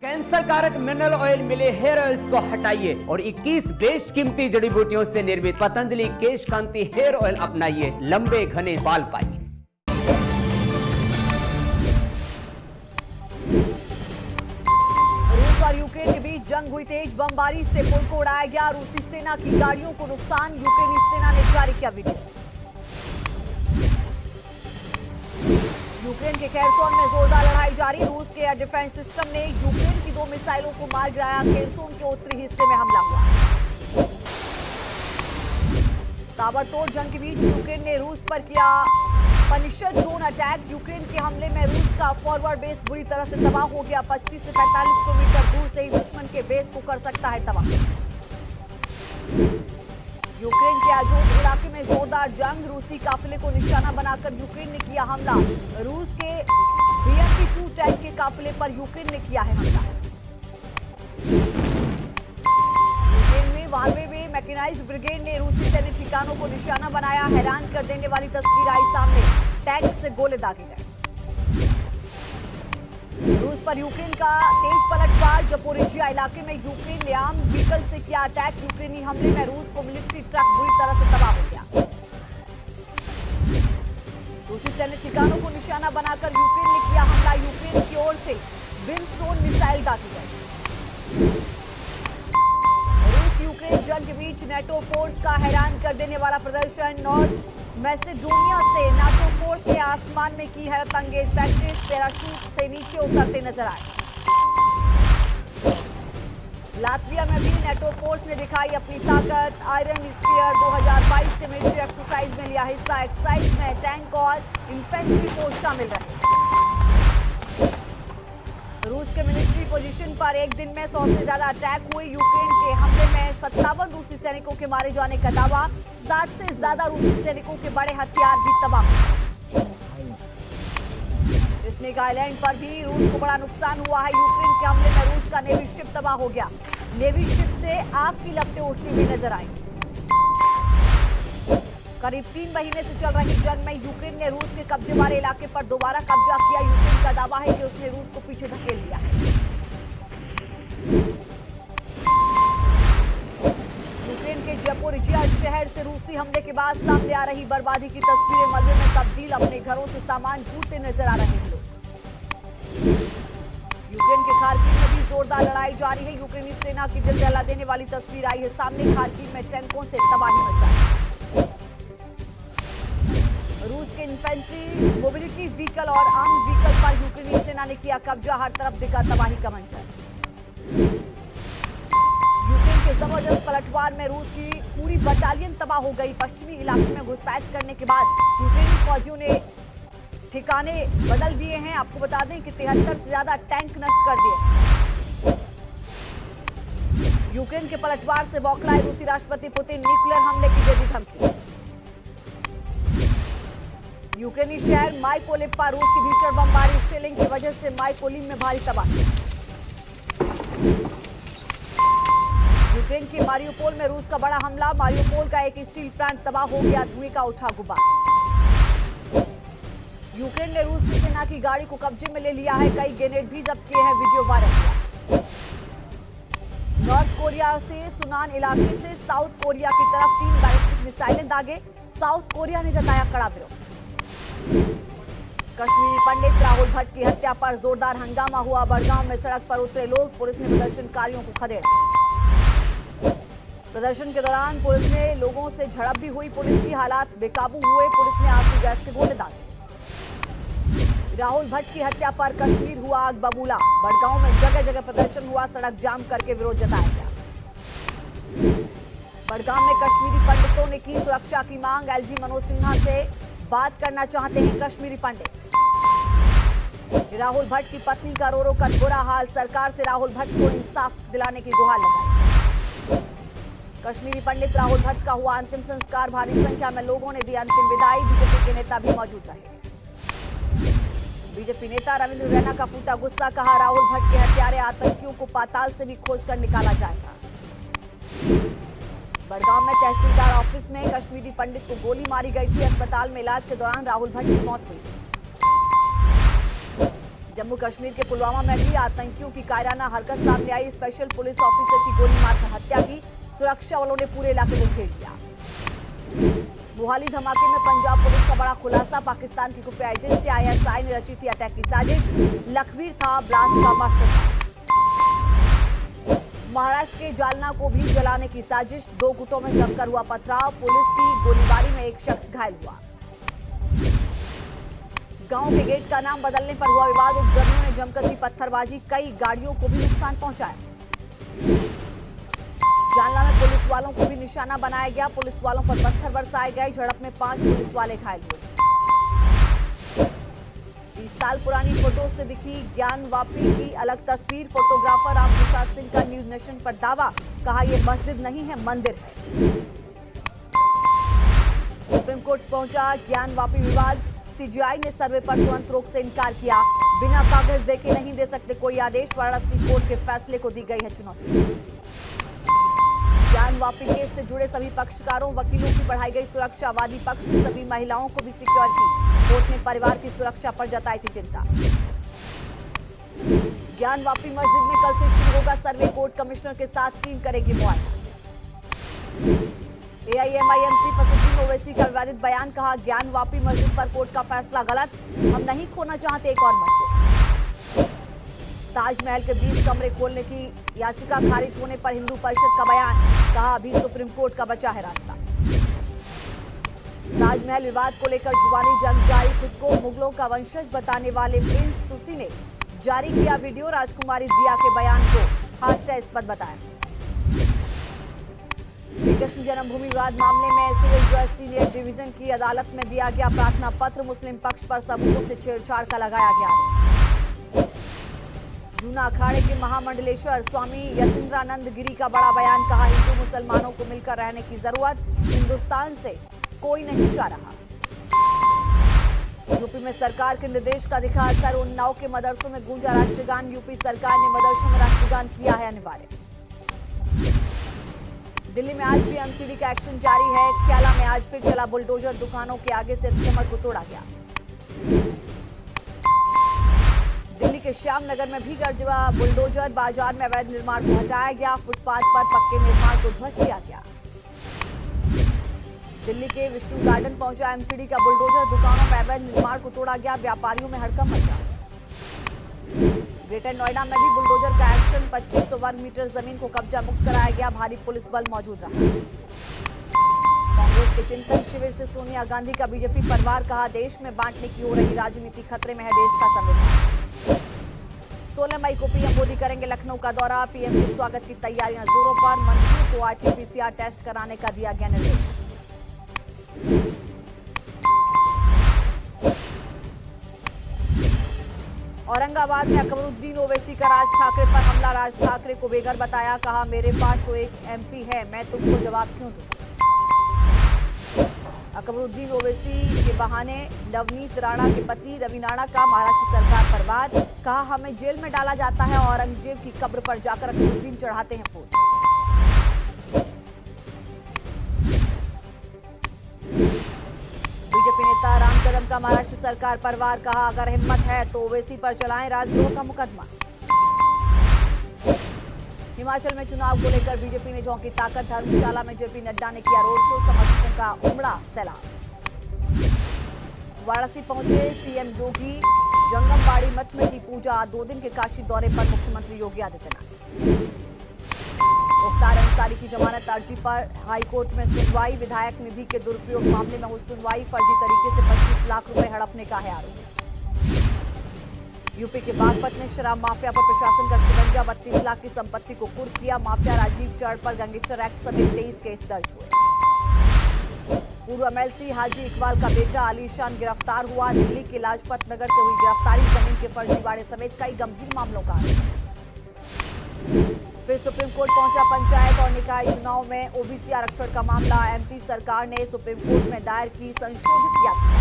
Cancer कारक mineral oil मिले hair oils को हटाइए और 21 बेशकीमती जड़ी बूटियों से निर्मित पतंजलि केश कांति हेयर ऑयल अपनाइए, लंबे घने बाल पाइए। रूस और यूक्रेन के बीच जंग हुई तेज, बमबारी से पुल को उड़ाया गया, रूसी सेना की गाड़ियों को नुकसान, यूक्रेनी सेना ने जारी किया वीडियो। यूक्रेन के खेरसोन में जोरदार लड़ाई जारी, रूस के एयर डिफेंस सिस्टम ने यूक्रेन की 2 मिसाइलों को मार गिराया, खेरसोन के उत्तरी हिस्से में हमला हुआ। ताबड़तोड़ जंग के बीच यूक्रेन ने रूस पर किया पनिशर ड्रोन अटैक, यूक्रेन के हमले में रूस का फॉरवर्ड बेस बुरी तरह से तबाह हो गया, 25 से 45 किलोमीटर दूर से ही दुश्मन के बेस को कर सकता है तबाह। यूक्रेन के आजोद इलाके में जोरदार जंग, रूसी काफिले को निशाना बनाकर यूक्रेन ने किया हमला, रूस के BMP-2 टैंक के काफिले पर यूक्रेन ने किया है हमला। यूक्रेन में वाल्वे में मैकेनाइज्ड ब्रिगेड ने रूसी सैन्य ठिकानों को निशाना बनाया, हैरान कर देने वाली तस्वीर आई सामने, टैंक से गोले दागे गए। रूस पर यूक्रेन का तेज पलटवार, जपोरिजिया इलाके में यूक्रेन ने आर्म व्हीकल से किया अटैक, यूक्रेनी हमले में रूस को मिलिट्री ट्रक बुरी तरह से तबाह हो गया। रूसी सैन्य ठिकानों को निशाना बनाकर यूक्रेन ने किया हमला, यूक्रेन की ओर से विंडस्टोन मिसाइल दागी गई। रूस यूक्रेन जंग के बीच नेटो फोर्स का हैरान कर देने वाला प्रदर्शन, नॉर्थ मैसेडोनिया से नाटो फोर्स ने आसमान में की हैरत अंगेज प्रैक्टिस, पैराशूट से नीचे उतरते नजर आए। लातविया में भी नेटो फोर्स ने दिखाई अपनी ताकत, आयरन स्पीयर 2022 के मिलिट्री एक्सरसाइज में लिया हिस्सा, एक्सरसाइज में टैंक और इंफेंट्री फोर्स शामिल रहे। रूस के मिलिट्री पोजीशन पर एक दिन में 100 से ज्यादा अटैक हुए, यूक्रेन के हमले में 57 रूसी सैनिकों के मारे जाने का दावा, 60 से ज्यादा रूसी सैनिकों के बड़े हथियार भी तबाह। स्नेक आइलैंड पर भी रूस को बड़ा नुकसान हुआ है, यूक्रेन के हमले में रूस का नेवी शिप तबाह हो गया, नेवी शिप से आग की लपटें उठती हुई नजर आई। करीब 3 महीने से चल रही जंग में यूक्रेन ने रूस के कब्जे वाले इलाके पर दोबारा कब्जा किया, यूक्रेन का दावा है कि उसने रूस को पीछे धकेल दिया है। यूक्रेन के जपोरिजिया शहर से रूसी हमले के बाद सामने आ रही बर्बादी की तस्वीरें, मलबे में तब्दील अपने घरों से सामान ढूंढते नजर आ रहे हैं लोग। यूक्रेन के खार्किव में भी जोरदार लड़ाई जारी है, यूक्रेनी सेना की दिल दहला देने वाली तस्वीर आई है सामने, खार्किव में टैंकों से तबाही मचाई। रूस के इन्फेंट्री, मोबिलिटी व्हीकल और आर्म व्हीकल पर यूक्रेनी सेना ने किया कब्जा, हर तरफ दिखा तबाही का मंजर। यूक्रेन के जबरदस्त पलटवार में रूस की पूरी बटालियन तबाह हो गई, पश्चिमी इलाके में घुसपैठ करने के बाद यूक्रेनी फौजियों ने ठिकाने बदल दिए हैं। आपको बता दें कि 73 से ज्यादा टैंक नष्ट कर दिए। यूक्रेन के पलटवार से बौखलाए रूसी राष्ट्रपति पुतिन, न्यूक्लियर हमले की दे दी धमकी। यूक्रेनी शहर माइकोलिव पर रूस की भीषण बमबारी, शेलिंग की वजह से माइकोलिव में भारी तबाही। यूक्रेन के मारियोपोल में रूस का बड़ा हमला, मारियोपोल का एक स्टील प्लांट तबाह हो गया, धुएं का उठा गुबार। यूक्रेन ने रूस की सेना की गाड़ी को कब्जे में ले लिया है, कई ग्रेनेड भी जब्त किए हैं, वीडियो वायरल हुआ। नॉर्थ कोरिया से सुनान इलाके से साउथ कोरिया की तरफ 3 बैलिस्टिक मिसाइलें दागे, साउथ कोरिया ने जताया कड़ा विरोध। कश्मीरी पंडित राहुल भट्ट की हत्या पर जोरदार हंगामा हुआ, बड़गांव में सड़क पर उतरे लोग, पुलिस ने प्रदर्शनकारियों को खदेड़ा। प्रदर्शन के दौरान पुलिस ने लोगों से झड़प भी हुई, पुलिस की हालात बेकाबू हुए, पुलिस ने आंसू गैस के गोले दागे। राहुल भट्ट की हत्या पर कश्मीर हुआ आग बबूला, बड़गांव में जगह जगह प्रदर्शन हुआ, सड़क जाम करके विरोध जताया गया। बड़गांव में कश्मीरी पंडितों ने की सुरक्षा की मांग, LG मनोज सिन्हा से बात करना चाहते हैं कश्मीरी पंडित। राहुल भट्ट की पत्नी का रो रो कर बुरा हाल, सरकार से राहुल भट्ट को इंसाफ दिलाने की गुहार लगाई। कश्मीरी पंडित राहुल भट्ट का हुआ अंतिम संस्कार, भारी संख्या में लोगों ने दी अंतिम विदाई, बीजेपी के नेता भी मौजूद रहे। बीजेपी नेता रविंद्र रैना का फूटा गुस्सा, कहा राहुल भट्ट के हत्यारे आतंकियों को पाताल से भी खोजकर निकाला जाएगा। बड़गांव में तहसीलदार ऑफिस में कश्मीरी पंडित को गोली मारी गई थी, अस्पताल में इलाज के दौरान राहुल भट्ट की मौत हुई। जम्मू कश्मीर के पुलवामा में भी आतंकियों की कायराना हरकत सामने आई। स्पेशल पुलिस ऑफिसर की गोली मारकर हत्या की। सुरक्षा बलों ने पूरे इलाके को घेर लिया। मोहाली धमाके में पंजाब पुलिस का बड़ा खुलासा। पाकिस्तान की खुफिया एजेंसी ISI ने रची थी अटैक की साजिश। लखवीर था ब्लास्ट का मास्टरमाइंड। महाराष्ट्र के जालना को भी जलाने की साजिश। 2 गुटों में जमकर हुआ पथराव। पुलिस की गोलीबारी में एक शख्स घायल हुआ। गांव के गेट का नाम बदलने पर हुआ विवाद। उपद्रवियों ने जमकर की पत्थरबाजी। कई गाड़ियों को भी नुकसान पहुंचाया। जालना में पुलिस वालों को भी निशाना बनाया गया। पुलिस वालों पर पत्थर बरसाए गए। झड़प में 5 पुलिस वाले घायल हुए। 20 साल पुरानी फोटो से दिखी ज्ञानवापी की अलग तस्वीर। फोटोग्राफर राम प्रसाद सिंह का न्यूज नेशन पर दावा। कहा यह मस्जिद नहीं है, मंदिर है। सुप्रीम कोर्ट पहुंचा ज्ञानवापी विवाद। CGI ने सर्वे पर तुरंत रोक से इनकार किया। बिना कागज देके नहीं दे सकते कोई आदेश। वाराणसी कोर्ट के फैसले को दी गई है चुनौती। ज्ञानवापी केस से जुड़े सभी पक्षकारों वकीलों की बढ़ाई गई सुरक्षा। वादी पक्ष की सभी महिलाओं को भी सिक्योरिटी। कोर्ट ने परिवार की सुरक्षा पर जताई थी चिंता। ज्ञानवापी मस्जिद में कल से शुरू होगा सर्वे। कोर्ट कमिश्नर के साथ टीम करेगी मुआयना। AIMIM चीफ असदुद्दीन ओवैसी का विवादित बयान। कहा ज्ञानवापी मस्जिद पर कोर्ट का फैसला गलत। हम नहीं खोना चाहते एक और मस्जिद। ताजमहल के 20 कमरे खोलने की याचिका खारिज होने पर हिंदू परिषद का बयान। कहा अभी सुप्रीम कोर्ट का बचा है रास्ता। ताजमहल विवाद को लेकर जुबानी जंग जारी। खुद को मुगलों का वंशज बताने वाले प्रिंस तुसी ने जारी किया वीडियो। राजकुमारी दिया के बयान को हास्यास्पद बताया। श्री कृष्ण जन्मभूमि विवाद मामले में सिविल जज सीनियर डिवीजन की अदालत में दिया गया प्रार्थना पत्र। मुस्लिम पक्ष पर सबूतों से छेड़छाड़ का लगाया गया आरोप। जूना अखाड़े के महामंडलेश्वर स्वामी यतीन्द्रानंद गिरी का बड़ा बयान। कहा हिंदू मुसलमानों को मिलकर रहने की जरूरत। हिंदुस्तान से कोई नहीं जा रहा। यूपी में सरकार के निर्देश का दिखा असर। उन्नाव के मदरसों में गूंजा राष्ट्रगान। यूपी सरकार ने मदरसों में राष्ट्रगान किया है अनिवार्य। दिल्ली में आज भी MCD का एक्शन जारी है। ख्याला में आज फिर चला बुलडोजर। दुकानों के आगे से कमर को तोड़ा गया। दिल्ली के श्याम नगर में भी गरजवा बुलडोजर। बाजार में अवैध निर्माण को हटाया गया। फुटपाथ पर पक्के निर्माण को ध्वस्त किया गया। दिल्ली के विष्णु गार्डन पहुंचा MCD का बुलडोजर। दुकानों में अवैध निर्माण को तोड़ा गया। व्यापारियों में हड़कंप मचा। ग्रेटर नोएडा में भी बुलडोजर का एक्शन। 2500 वर्ग मीटर जमीन को कब्जा मुक्त कराया गया। भारी पुलिस बल मौजूद रहा। कांग्रेस के चिंतन शिविर से सोनिया गांधी का बीजेपी परिवार। कहा देश में बांटने की हो रही राजनीति खतरे में है देश का संविधान। 16 मई को पीएम मोदी करेंगे लखनऊ का दौरा। पीएम के स्वागत की तैयारियां जोरों पर। मंत्रियों को RT-PCR टेस्ट कराने का दिया गया निर्देश। औरंगाबाद में अकबरुद्दीन ओवैसी का राज ठाकरे पर हमला। राज ठाकरे को बेघर बताया। कहा मेरे पास तो एक MP है, मैं तुमको जवाब क्यों दूं। अकबरुद्दीन ओवैसी के बहाने नवनीत राणा के पति रवि राणा का महाराष्ट्र सरकार पर वाद। कहा हमें जेल में डाला जाता है। औरंगजेब की कब्र पर जाकर अकबरुद्दीन चढ़ाते हैं फूल। बीजेपी नेता राम कदम का महाराष्ट्र सरकार पर वार। कहा अगर हिम्मत है तो ओवैसी पर चलाएं राजद्रोह का मुकदमा। हिमाचल में चुनाव को लेकर बीजेपी ने झोंकी ताकत। धर्मशाला में JP नड्डा ने किया रोड शो। समर्थकों का उमड़ा सैलाब। वाराणसी पहुंचे CM योगी। जंगमबाड़ी मठ में की पूजा। 2 दिन के काशी दौरे पर मुख्यमंत्री योगी आदित्यनाथ। मुख्तार अंसारी की जमानत अर्जी पर हाईकोर्ट में सुनवाई। विधायक निधि के दुरुपयोग मामले में हुई सुनवाई। फर्जी तरीके से 25 लाख रुपए हड़पने का है आरोप। यूपी के बागपत में शराब माफिया पर प्रशासन का शिकंजा। 32 लाख की संपत्ति को कुर्क किया। माफिया राजीव चढ़ पर गैंगस्टर एक्ट समेत 23 केस दर्ज हुए। पूर्व MLC हाजी इकबाल का बेटा आलीशान गिरफ्तार हुआ। दिल्ली के लाजपत नगर से हुई गिरफ्तारी। जमीन के फर्जीवाड़े समेत कई गंभीर मामलों का आरोप। फिर सुप्रीम कोर्ट पहुंचा पंचायत और निकाय चुनाव में OBC आरक्षण का मामला। MP सरकार ने सुप्रीम कोर्ट में दायर की संशोधित याचिका।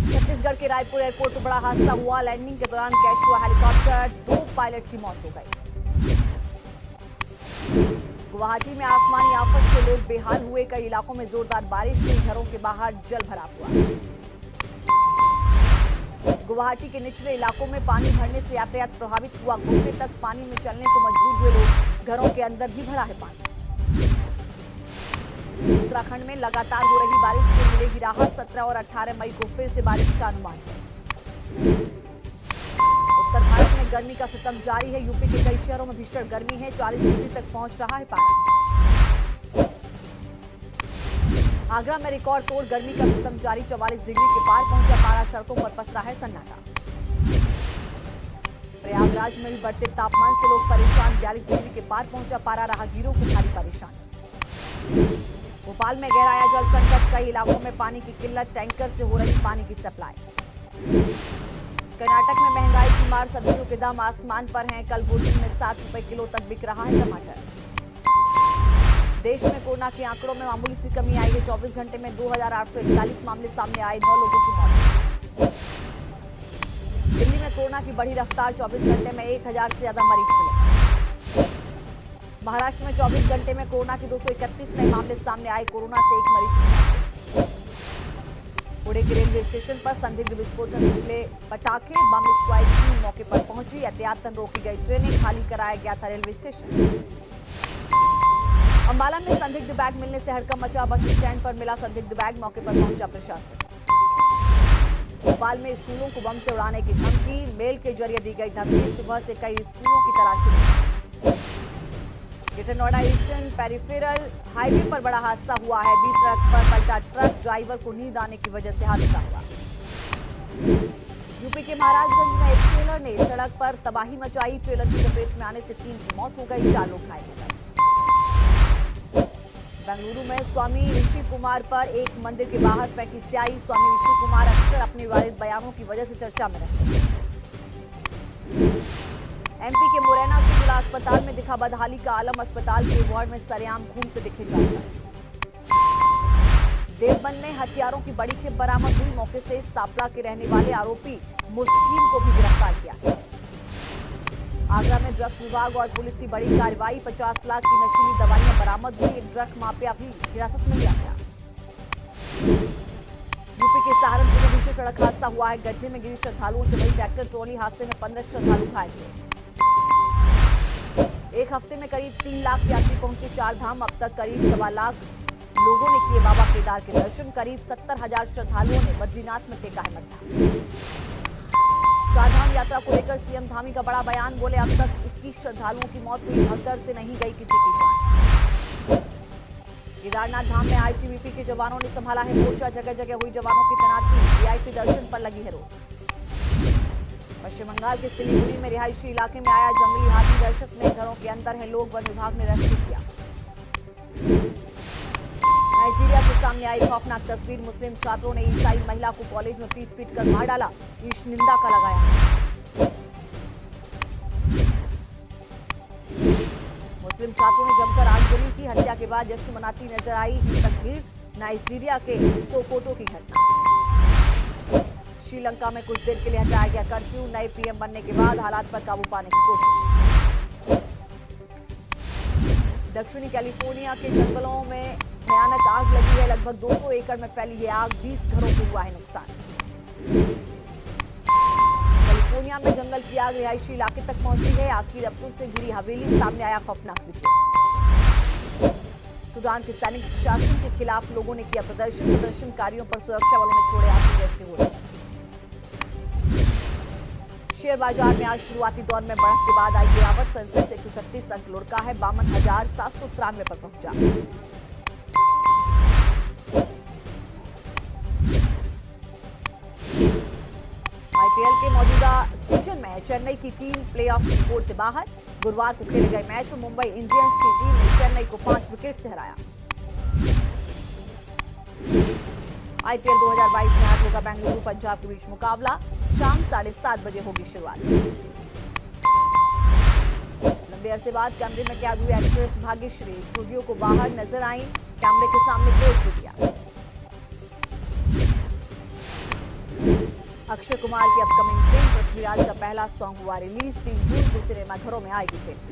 छत्तीसगढ़ के रायपुर एयरपोर्ट पर बड़ा हादसा हुआ। लैंडिंग के दौरान क्रैश हुआ हेलीकॉप्टर। 2 पायलट की मौत हो गई। गुवाहाटी में आसमानी आफत से लोग बेहाल हुए। कई इलाकों में जोरदार बारिश हुई। घरों के बाहर जल भराव हुआ। गुवाहाटी के निचले इलाकों में पानी भरने से यातायात प्रभावित हुआ। घुटने तक पानी में चलने को मजबूर हुए लोग। घरों के अंदर भी भरा है पानी। उत्तराखंड में लगातार हो रही बारिश से मिलेगी राहत। 17 और 18 मई को फिर से बारिश का अनुमान है। उत्तर भारत में गर्मी का सितम जारी है। यूपी के कई शहरों में भीषण गर्मी है। 40 डिग्री तक पहुंच रहा है पारा। आगरा में रिकॉर्ड तोड़ गर्मी का सितम जारी। 44 डिग्री के पार पहुंचा पारा। सड़कों पर पसरा है सन्नाटा। प्रयागराज में भी बढ़ते तापमान से लोग परेशान। 42 डिग्री के पार पहुंचा पारा। राहगीरों को भारी परेशानी। भोपाल में गहराया जल संकट। कई इलाकों में पानी की किल्लत। टैंकर से हो रही पानी की सप्लाई। कर्नाटक में महंगाई की मार। सब्जियों के दाम आसमान पर हैं। कलबुर्गी में 60 रुपए किलो तक बिक रहा है टमाटर। देश में कोरोना के आंकड़ों में मामूली सी कमी आई है। 24 घंटे में 2841 मामले सामने आए। 9 लोगों की मौत। दिल्ली में कोरोना की बढ़ी रफ्तार। 24 घंटे में 1000 से ज्यादा मरीज मिले। महाराष्ट्र में 24 घंटे में कोरोना के 231 नए मामले सामने आए। कोरोना से एक मरीज की मौत। पुणे के रेलवे स्टेशन पर संदिग्ध विस्फोटक निकले पटाखे। बम स्क्वाड टीम मौके पर पहुंची। एहतियातन रोकी गई ट्रेनें। खाली कराया गया था रेलवे स्टेशन। अंबाला में संदिग्ध बैग मिलने से हड़कंप मचा। बस स्टैंड पर मिला संदिग्ध बैग। मौके पर पहुंचा प्रशासन। भोपाल में स्कूलों को बम से उड़ाने की धमकी। मेल के जरिए दी गई धमकी। सुबह से कई स्कूलों की तलाशी। Greater Noida eastern peripheral highway पर बड़ा हादसा हुआ है। 20 सड़क पर पलटा ट्रक। ड्राइवर को नींद आने की वजह से हादसा हुआ। यूपी के महाराजगंज में एक ट्रेलर ने सड़क पर तबाही मचाई। ट्रेलर की चपेट में आने से 3 की मौत हो गई। 4 लोग घायल हो गए। बेंगलुरु में स्वामी ऋषि कुमार पर एक मंदिर के बाहर फेंकी स्याही। स्वामी ऋषि कुमार अक्सर अपने विवादित बयानों की वजह से चर्चा में रहते हैं। एमपी के मुरैना के जिला अस्पताल में दिखा बदहाली का आलम। अस्पताल के वार्ड में सरेआम घूमते दिखे जानवर। देवबंद में हथियारों की बड़ी खेप बरामद हुई। मौके से सापला के रहने वाले आरोपी मुस्लिम को भी गिरफ्तार किया। आगरा में ड्रग्स विभाग और पुलिस की बड़ी कार्रवाई। 50 लाख की नशीली दवाइयां बरामद हुई। एक ड्रग माफिया भी हिरासत में लिया गया। यूपी के सहारनपुर में भीषण सड़क हादसा हुआ है। गड्ढे में गिरी श्रद्धालुओं से भरी ट्रैक्टर ट्रॉली। हादसे में 15 श्रद्धालु घायल हुए। एक हफ्ते में करीब 3 लाख यात्री पहुंचे 4 धाम। अब तक करीब 1.25 लाख लोगों ने किए बाबा केदार के दर्शन। करीब 70,000 श्रद्धालुओं ने बद्रीनाथ में टेका है मत्था। 4 धाम यात्रा को लेकर सीएम धामी का बड़ा बयान। बोले अब तक 21 श्रद्धालुओं की मौत हुई। भगदड़ से नहीं गई किसी की जान। केदारनाथ धाम में आईटीबीपी के जवानों ने संभाला है मोर्चा। जगह जगह हुई जवानों की तैनाती। वीआईपी दर्शन पर लगी है रोक। पश्चिम बंगाल के सिलीगुड़ी में रिहायशी इलाके में आया जंगली हाथी। दहशत में घरों के अंदर है लोग। वन विभाग ने रेस्क्यू किया। नाइजीरिया से सामने आई खौफनाक तस्वीर। मुस्लिम छात्रों ने ईसाई महिला को कॉलेज में पीट कर मार डाला। ईश निंदा का लगाया। मुस्लिम छात्रों ने जमकर आगजनी की। हत्या के बाद जश्न मनाती नजर आई तस्वीर। नाइजीरिया के सोकोटो की घटना। श्रीलंका में कुछ देर के लिए हटाया गया कर्फ्यू। नए पीएम बनने के बाद हालात पर काबू पाने की कोशिश। दक्षिणी कैलिफोर्निया के जंगलों में भयानक आग लगी है। लगभग 200 एकड़ में फैली है आग। 20 घरों को हुआ है नुकसान। कैलिफोर्निया में जंगल की आग रिहायशी इलाके तक पहुंची है। आग की रफ्तों से घिरी हवेली। सामने आया खौफनाक वीडियो। सूडान के सैनिक शासन के खिलाफ लोगों ने किया प्रदर्शन। प्रदर्शनकारियों पर सुरक्षा बलों ने छोड़े आंसू गैस के गोले। शेयर बाजार में आज शुरुआती दौर में बढ़त के बाद आई गिरावट। सेंसेक्स 136 अंक लुढ़का है। 52,793 पर पहुंचा। आईपीएल के मौजूदा सीजन में चेन्नई की टीम प्लेऑफ रिकॉर्ड से बाहर। गुरुवार को खेले गए मैच में मुंबई इंडियंस की टीम ने चेन्नई को 5 विकेट से हराया। आईपीएल 2022 में आज होगा बेंगलुरु पंजाब के बीच मुकाबला। शाम 7:30 बजे होगी शुरुआत। लंबे अरसे बाद कैमरे में कैद हुई एक्ट्रेस भाग्यश्री स्टूडियो को बाहर नजर आई। कैमरे के सामने पोज भी दिया। अक्षय कुमार की अपकमिंग फिल्म पृथ्वीराज का पहला सॉन्ग हुआ रिलीज। 3 जून को सिनेमाघरों में आएगी फिल्म।